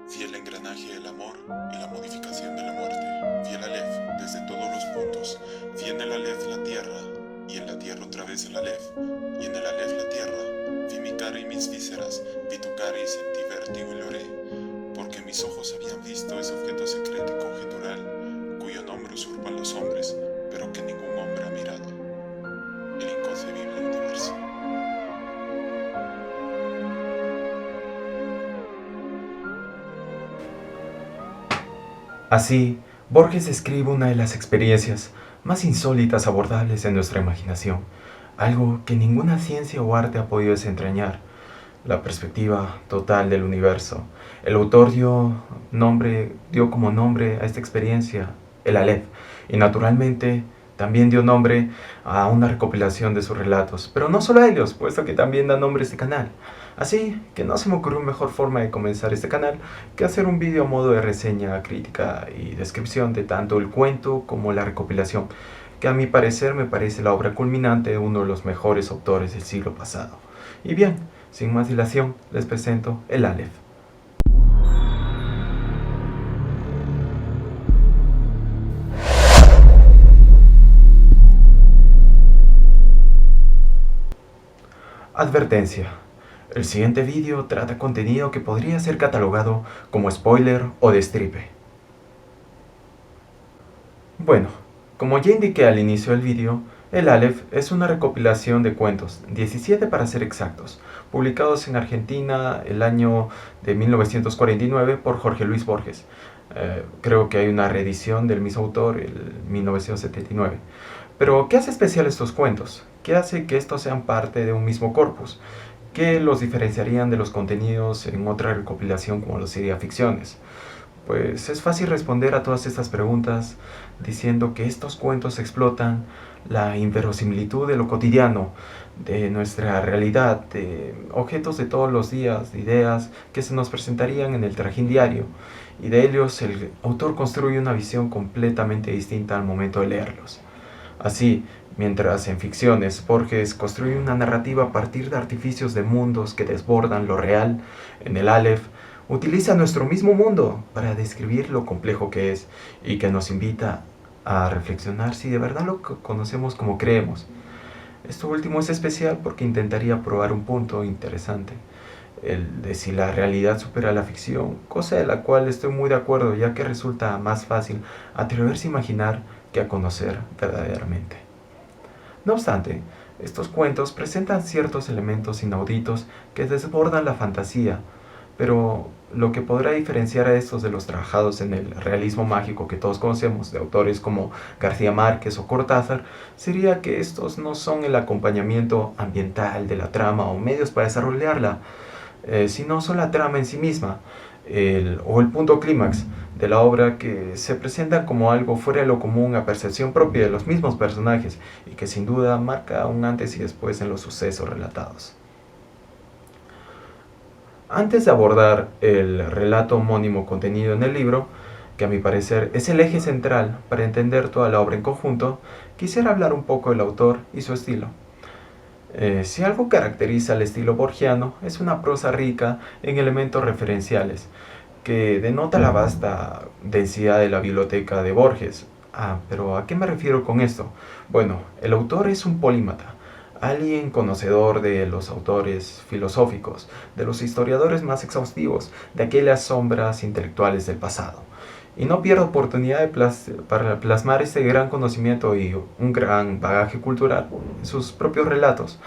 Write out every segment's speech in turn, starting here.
fiel engranaje del amor y la modificación de la muerte, fiel Aleph desde todos los puntos, fiel en el Aleph la tierra, y en la tierra otra vez el Aleph, y en el Aleph la tierra, vi mi cara y mis vísceras, vi tu cara y sentí vértigo y lloré, porque mis ojos habían visto ese objeto secreto y conjetural, cuyo nombre usurpan los hombres, pero que ningún hombre ha mirado, el inconcebible universo. Así, Borges escribe una de las experiencias más insólitas abordables en nuestra imaginación, algo que ninguna ciencia o arte ha podido desentrañar, la perspectiva total del universo. El autor dio como nombre a esta experiencia el Aleph, y naturalmente también dio nombre a una recopilación de sus relatos, pero no solo a ellos, puesto que también da nombre a este canal. Así que no se me ocurrió mejor forma de comenzar este canal que hacer un vídeo a modo de reseña, crítica y descripción de tanto el cuento como la recopilación, que a mi parecer me parece la obra culminante de uno de los mejores autores del siglo pasado. Y bien, sin más dilación, les presento el Aleph. Advertencia. El siguiente vídeo trata contenido que podría ser catalogado como spoiler o destripe. Bueno, como ya indiqué al inicio del vídeo, el Aleph es una recopilación de cuentos, 17 para ser exactos, publicados en Argentina el año de 1949 por Jorge Luis Borges. Creo que hay una reedición del mismo autor, el 1979. Pero, ¿qué hace especial estos cuentos? ¿Qué hace que estos sean parte de un mismo corpus? ¿Qué los diferenciarían de los contenidos en otra recopilación como los ideaficciones? Pues es fácil responder a todas estas preguntas diciendo que estos cuentos explotan la inverosimilitud de lo cotidiano, de nuestra realidad, de objetos de todos los días, de ideas que se nos presentarían en el trajín diario, y de ellos el autor construye una visión completamente distinta al momento de leerlos. Así, mientras en ficciones Borges construye una narrativa a partir de artificios de mundos que desbordan lo real, en el Aleph utiliza nuestro mismo mundo para describir lo complejo que es y que nos invita a reflexionar si de verdad lo conocemos como creemos. Esto último es especial porque intentaría probar un punto interesante, el de si la realidad supera la ficción, cosa de la cual estoy muy de acuerdo, ya que resulta más fácil atreverse a imaginar que a conocer verdaderamente. No obstante, estos cuentos presentan ciertos elementos inauditos que desbordan la fantasía, pero lo que podrá diferenciar a estos de los trabajados en el realismo mágico que todos conocemos de autores como García Márquez o Cortázar sería que estos no son el acompañamiento ambiental de la trama o medios para desarrollarla, sino son la trama en sí misma, o el punto clímax de la obra, que se presenta como algo fuera de lo común a percepción propia de los mismos personajes y que sin duda marca un antes y después en los sucesos relatados. Antes de abordar el relato homónimo contenido en el libro, que a mi parecer es el eje central para entender toda la obra en conjunto, quisiera hablar un poco del autor y su estilo. Si algo caracteriza al estilo borgiano, es una prosa rica en elementos referenciales, que denota la vasta densidad de la biblioteca de Borges. Pero ¿a qué me refiero con esto? Bueno, el autor es un polímata, alguien conocedor de los autores filosóficos, de los historiadores más exhaustivos, de aquellas sombras intelectuales del pasado. Y no pierde oportunidad para plasmar este gran conocimiento y un gran bagaje cultural en sus propios relatos.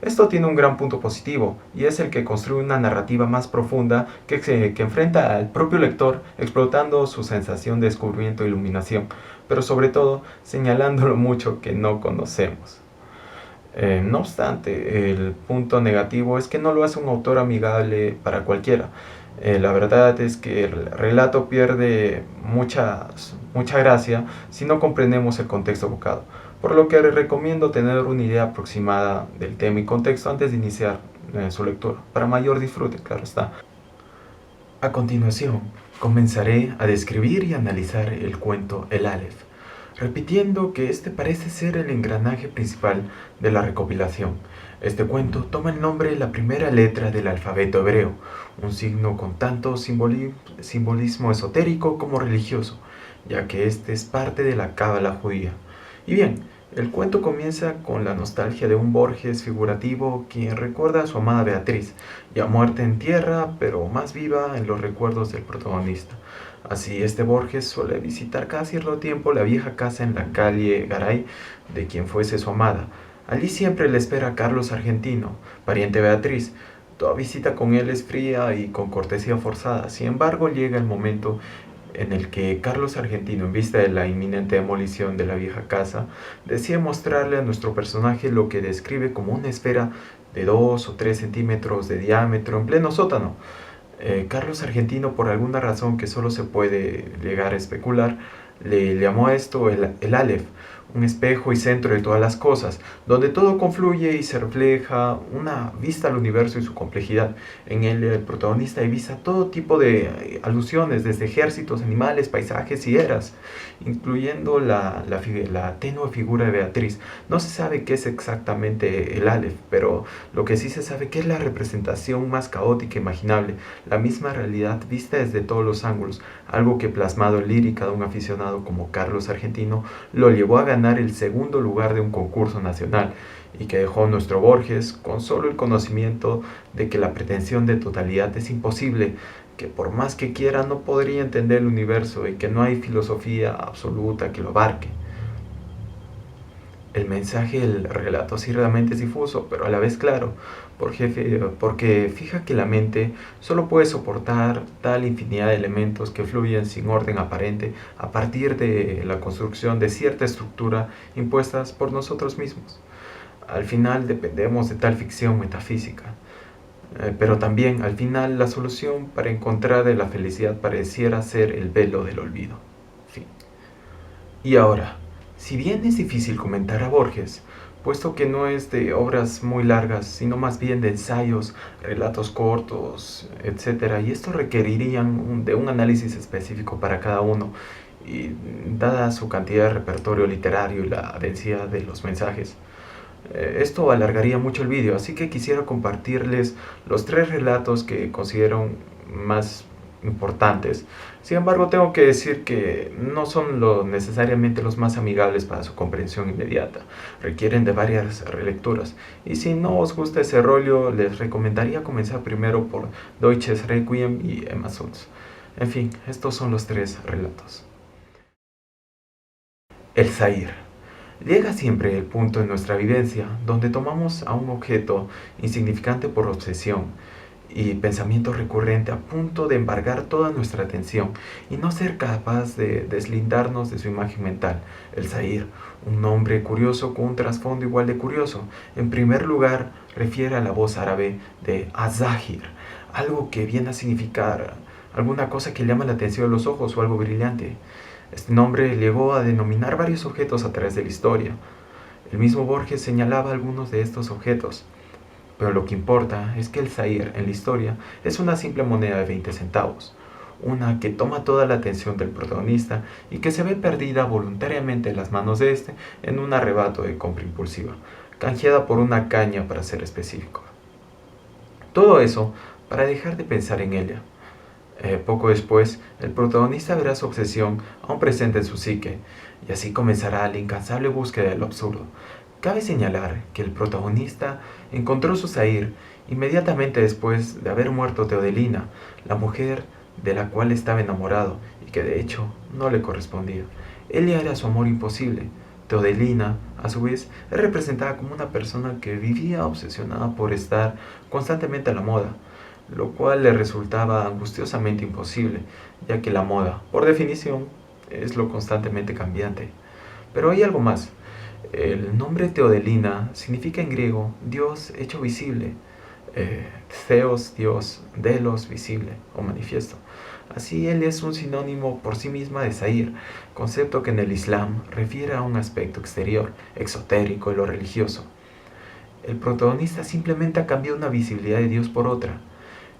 Esto tiene un gran punto positivo, y es el que construye una narrativa más profunda que enfrenta al propio lector, explotando su sensación de descubrimiento e iluminación, pero sobre todo señalando lo mucho que no conocemos. No obstante, el punto negativo es que no lo hace un autor amigable para cualquiera. La verdad es que el relato pierde mucha gracia si no comprendemos el contexto evocado, por lo que recomiendo tener una idea aproximada del tema y contexto antes de iniciar su lectura, para mayor disfrute, claro está. A continuación, comenzaré a describir y analizar el cuento El Aleph, repitiendo que este parece ser el engranaje principal de la recopilación. Este cuento toma el nombre de la primera letra del alfabeto hebreo, un signo con tanto simbolismo esotérico como religioso, ya que este es parte de la cábala judía. Y bien, el cuento comienza con la nostalgia de un Borges figurativo quien recuerda a su amada Beatriz, ya muerta en tierra, pero más viva en los recuerdos del protagonista. Así, este Borges suele visitar cada cierto tiempo la vieja casa en la calle Garay de quien fuese su amada. Allí siempre le espera Carlos Argentino, pariente de Beatriz. Toda visita con él es fría y con cortesía forzada. Sin embargo, llega el momento en el que Carlos Argentino, en vista de la inminente demolición de la vieja casa, decide mostrarle a nuestro personaje lo que describe como una esfera de 2 o 3 centímetros de diámetro en pleno sótano. Carlos Argentino, por alguna razón que solo se puede llegar a especular, le llamó a esto el Aleph, un espejo y centro de todas las cosas, donde todo confluye y se refleja, una vista al universo y su complejidad. En él el protagonista divisa todo tipo de alusiones, desde ejércitos, animales, paisajes y eras, incluyendo la tenue figura de Beatriz. No se sabe qué es exactamente el Aleph, pero lo que sí se sabe que es la representación más caótica e imaginable, la misma realidad vista desde todos los ángulos, algo que plasmado en lírica de un aficionado como Carlos Argentino lo llevó a ganar el segundo lugar de un concurso nacional y que dejó a nuestro Borges con solo el conocimiento de que la pretensión de totalidad es imposible, que por más que quiera no podría entender el universo y que no hay filosofía absoluta que lo abarque. El mensaje del relato ciertamente es difuso, pero a la vez claro, porque fija que la mente solo puede soportar tal infinidad de elementos que fluyen sin orden aparente a partir de la construcción de cierta estructura impuestas por nosotros mismos. Al final dependemos de tal ficción metafísica, pero también al final la solución para encontrar la felicidad pareciera ser el velo del olvido. Fin. Y ahora, si bien es difícil comentar a Borges, puesto que no es de obras muy largas, sino más bien de ensayos, relatos cortos, etc., y esto requerirían de un análisis específico para cada uno, y dada su cantidad de repertorio literario y la densidad de los mensajes, esto alargaría mucho el vídeo, así que quisiera compartirles los 3 relatos que considero más importantes. Sin embargo, tengo que decir que no son necesariamente los más amigables para su comprensión inmediata. Requieren de varias relecturas. Y si no os gusta ese rollo, les recomendaría comenzar primero por Deutsches Requiem y Emma Suns. En fin, estos son los 3 relatos. El Zahir. Llega siempre el punto en nuestra vivencia donde tomamos a un objeto insignificante por obsesión y pensamiento recurrente a punto de embargar toda nuestra atención y no ser capaz de deslindarnos de su imagen mental. El Zahir, un nombre curioso con un trasfondo igual de curioso. En primer lugar, refiere a la voz árabe de Az-Zahir, algo que viene a significar alguna cosa que llama la atención a los ojos o algo brillante. Este nombre llegó a denominar varios objetos a través de la historia. El mismo Borges señalaba algunos de estos objetos. Pero lo que importa es que el Zahir en la historia es una simple moneda de 20 centavos, una que toma toda la atención del protagonista y que se ve perdida voluntariamente en las manos de este en un arrebato de compra impulsiva, canjeada por una caña para ser específico. Todo eso para dejar de pensar en ella. Poco después, el protagonista verá su obsesión aún presente en su psique, y así comenzará la incansable búsqueda de lo absurdo. Cabe señalar que el protagonista encontró su Zahir inmediatamente después de haber muerto Teodelina, la mujer de la cual estaba enamorado y que de hecho no le correspondía. Ella era su amor imposible. Teodelina, a su vez, es representada como una persona que vivía obsesionada por estar constantemente a la moda, lo cual le resultaba angustiosamente imposible, ya que la moda, por definición, es lo constantemente cambiante. Pero hay algo más. El nombre Teodelina significa en griego Dios hecho visible, Theos, Dios, Delos, visible o manifiesto. Así él es un sinónimo por sí misma de Zahir, concepto que en el Islam refiere a un aspecto exterior, exotérico y lo religioso. El protagonista simplemente ha cambiado una visibilidad de Dios por otra.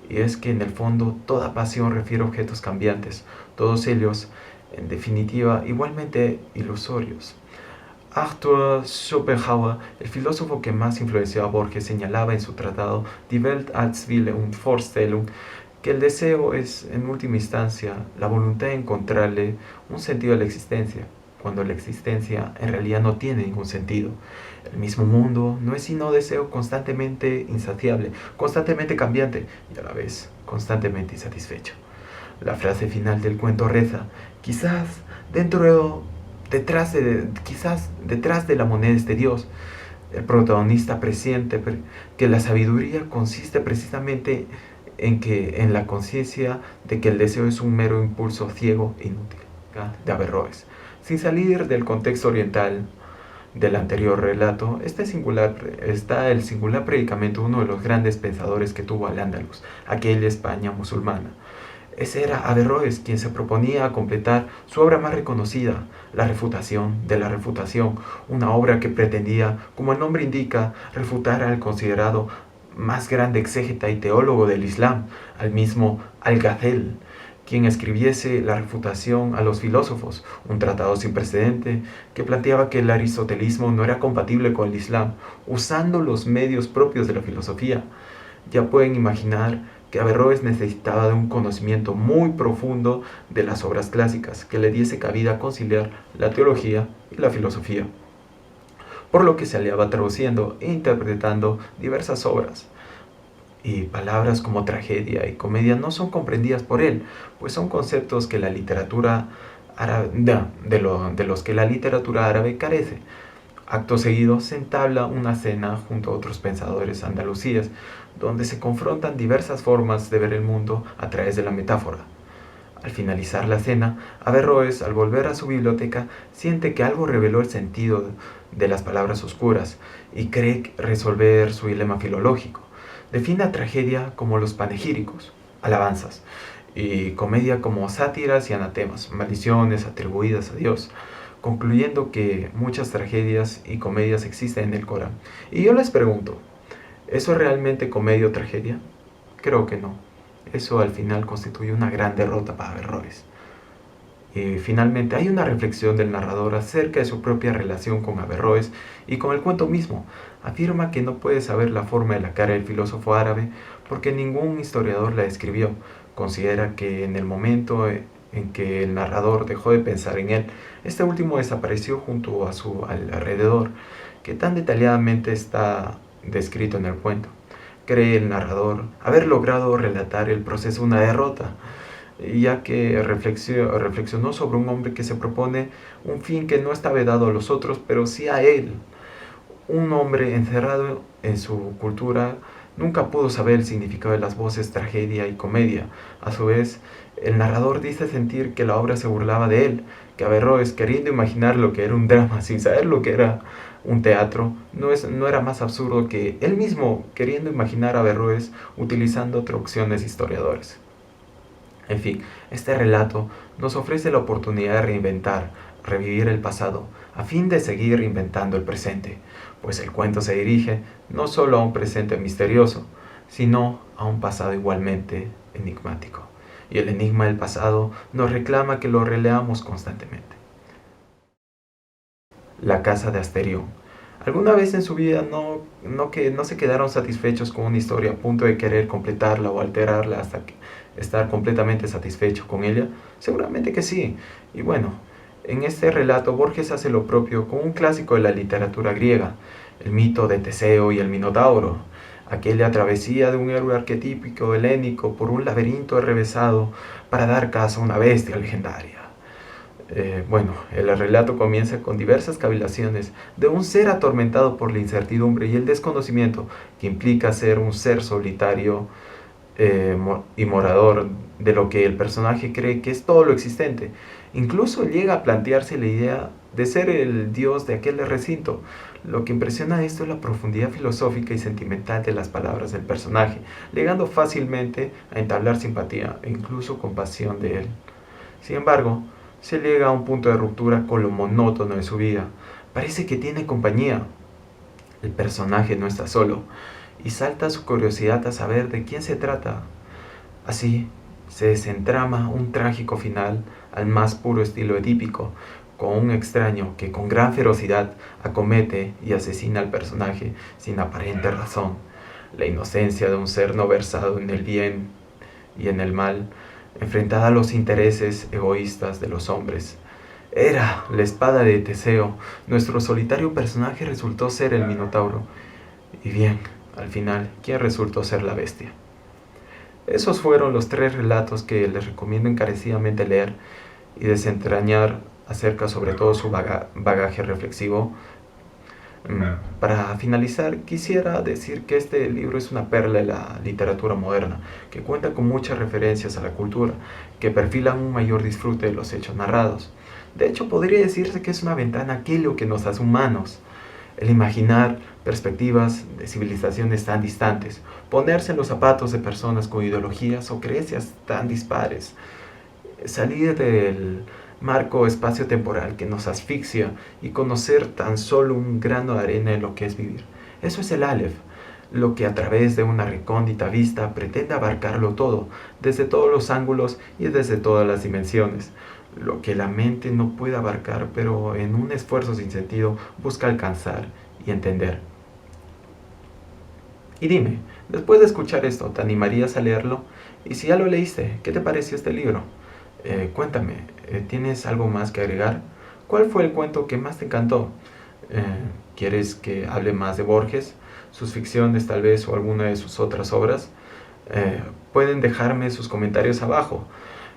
Y es que en el fondo toda pasión refiere a objetos cambiantes, todos ellos en definitiva, igualmente ilusorios. Arthur Schopenhauer, el filósofo que más influenció a Borges, señalaba en su tratado Die Welt als Wille und Vorstellung que el deseo es, en última instancia, la voluntad de encontrarle un sentido a la existencia, cuando la existencia en realidad no tiene ningún sentido. El mismo mundo no es sino deseo constantemente insaciable, constantemente cambiante y a la vez constantemente insatisfecho. La frase final del cuento reza: quizás detrás de la moneda esté Dios. El protagonista presiente que la sabiduría consiste precisamente en la conciencia de que el deseo es un mero impulso ciego e inútil, de Averroes. Sin salir del contexto oriental del anterior relato, está el singular predicamento de uno de los grandes pensadores que tuvo Al-Ándalus, aquella España musulmana. Ese era Averroes, quien se proponía completar su obra más reconocida, La refutación de la refutación, una obra que pretendía, como el nombre indica, refutar al considerado más grande exégeta y teólogo del Islam, al mismo Al-Ghazali, quien escribiese La refutación a los filósofos, un tratado sin precedente que planteaba que el aristotelismo no era compatible con el Islam, usando los medios propios de la filosofía. Ya pueden imaginar que Averroes necesitaba de un conocimiento muy profundo de las obras clásicas que le diese cabida a conciliar la teología y la filosofía, por lo que se hallaba traduciendo e interpretando diversas obras. Y palabras como tragedia y comedia no son comprendidas por él, pues son conceptos que la literatura árabe, de los que la literatura árabe carece. Acto seguido se entabla una cena junto a otros pensadores andalusíes, donde se confrontan diversas formas de ver el mundo a través de la metáfora. Al finalizar la cena, Averroes, al volver a su biblioteca, siente que algo reveló el sentido de las palabras oscuras y cree resolver su dilema filológico. Define a tragedia como los panegíricos, alabanzas, y comedia como sátiras y anatemas, maldiciones atribuidas a Dios, concluyendo que muchas tragedias y comedias existen en el Corán. Y yo les pregunto, ¿eso es realmente comedia o tragedia? Creo que no. Eso al final constituye una gran derrota para Averroes. Y finalmente hay una reflexión del narrador acerca de su propia relación con Averroes y con el cuento mismo. Afirma que no puede saber la forma de la cara del filósofo árabe porque ningún historiador la describió. Considera que en el momento en que el narrador dejó de pensar en él, este último desapareció junto a su alrededor, que tan detalladamente está descrito en el cuento. Cree el narrador haber logrado relatar el proceso de una derrota, ya que reflexionó sobre un hombre que se propone un fin que no está vedado a los otros, pero sí a él. Un hombre encerrado en su cultura nunca pudo saber el significado de las voces tragedia y comedia. A su vez, el narrador dice sentir que la obra se burlaba de él, que Averroes, queriendo imaginar lo que era un drama sin saber lo que era un teatro, no era más absurdo que él mismo queriendo imaginar a Averroes utilizando traducciones historiadores. En fin, este relato nos ofrece la oportunidad de revivir el pasado, a fin de seguir inventando el presente, pues el cuento se dirige no solo a un presente misterioso, sino a un pasado igualmente enigmático. Y el enigma del pasado nos reclama que lo releamos constantemente. La casa de Asterión. ¿Alguna vez en su vida no se quedaron satisfechos con una historia a punto de querer completarla o alterarla hasta estar completamente satisfecho con ella? Seguramente que sí. Y bueno, en este relato Borges hace lo propio con un clásico de la literatura griega, el mito de Teseo y el Minotauro, aquella travesía de un héroe arquetípico helénico por un laberinto enrevesado para dar caza a una bestia legendaria. El relato comienza con diversas cavilaciones de un ser atormentado por la incertidumbre y el desconocimiento que implica ser un ser solitario y morador de lo que el personaje cree que es todo lo existente. Incluso llega a plantearse la idea de ser el dios de aquel recinto. Lo que impresiona a esto es la profundidad filosófica y sentimental de las palabras del personaje, llegando fácilmente a entablar simpatía e incluso compasión de él. Sin embargo, se llega a un punto de ruptura con lo monótono de su vida. Parece que tiene compañía. El personaje no está solo y salta su curiosidad a saber de quién se trata. Así, se desentrama un trágico final al más puro estilo edípico, con un extraño que con gran ferocidad acomete y asesina al personaje sin aparente razón. La inocencia de un ser no versado en el bien y en el mal, enfrentada a los intereses egoístas de los hombres. Era la espada de Teseo. Nuestro solitario personaje resultó ser el Minotauro. Y bien, al final, ¿quién resultó ser la bestia? Esos fueron los 3 relatos que les recomiendo encarecidamente leer y desentrañar acerca sobre todo su bagaje reflexivo. Para finalizar, quisiera decir que este libro es una perla de la literatura moderna, que cuenta con muchas referencias a la cultura, que perfilan un mayor disfrute de los hechos narrados. De hecho, podría decirse que es una ventana a aquello que nos hace humanos, el imaginar perspectivas de civilizaciones tan distantes, ponerse en los zapatos de personas con ideologías o creencias tan dispares, salir del marco espacio-temporal que nos asfixia y conocer tan solo un grano de arena en lo que es vivir. Eso es el Aleph, lo que a través de una recóndita vista pretende abarcarlo todo, desde todos los ángulos y desde todas las dimensiones. Lo que la mente no puede abarcar, pero en un esfuerzo sin sentido busca alcanzar y entender. Y dime, después de escuchar esto, ¿te animarías a leerlo? Y si ya lo leíste, ¿qué te pareció este libro? Cuéntame, ¿tienes algo más que agregar? ¿Cuál fue el cuento que más te encantó? ¿Quieres que hable más de Borges, sus ficciones tal vez o alguna de sus otras obras? Pueden dejarme sus comentarios abajo.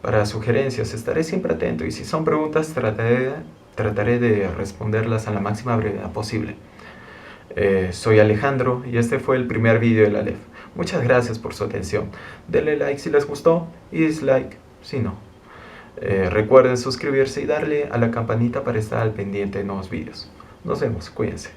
Para sugerencias estaré siempre atento y si son preguntas trataré de responderlas a la máxima brevedad posible. Soy Alejandro y este fue el primer vídeo de la Aleph. Muchas gracias por su atención. Denle like si les gustó y dislike si no. Recuerden suscribirse y darle a la campanita para estar al pendiente de nuevos vídeos. Nos vemos, cuídense.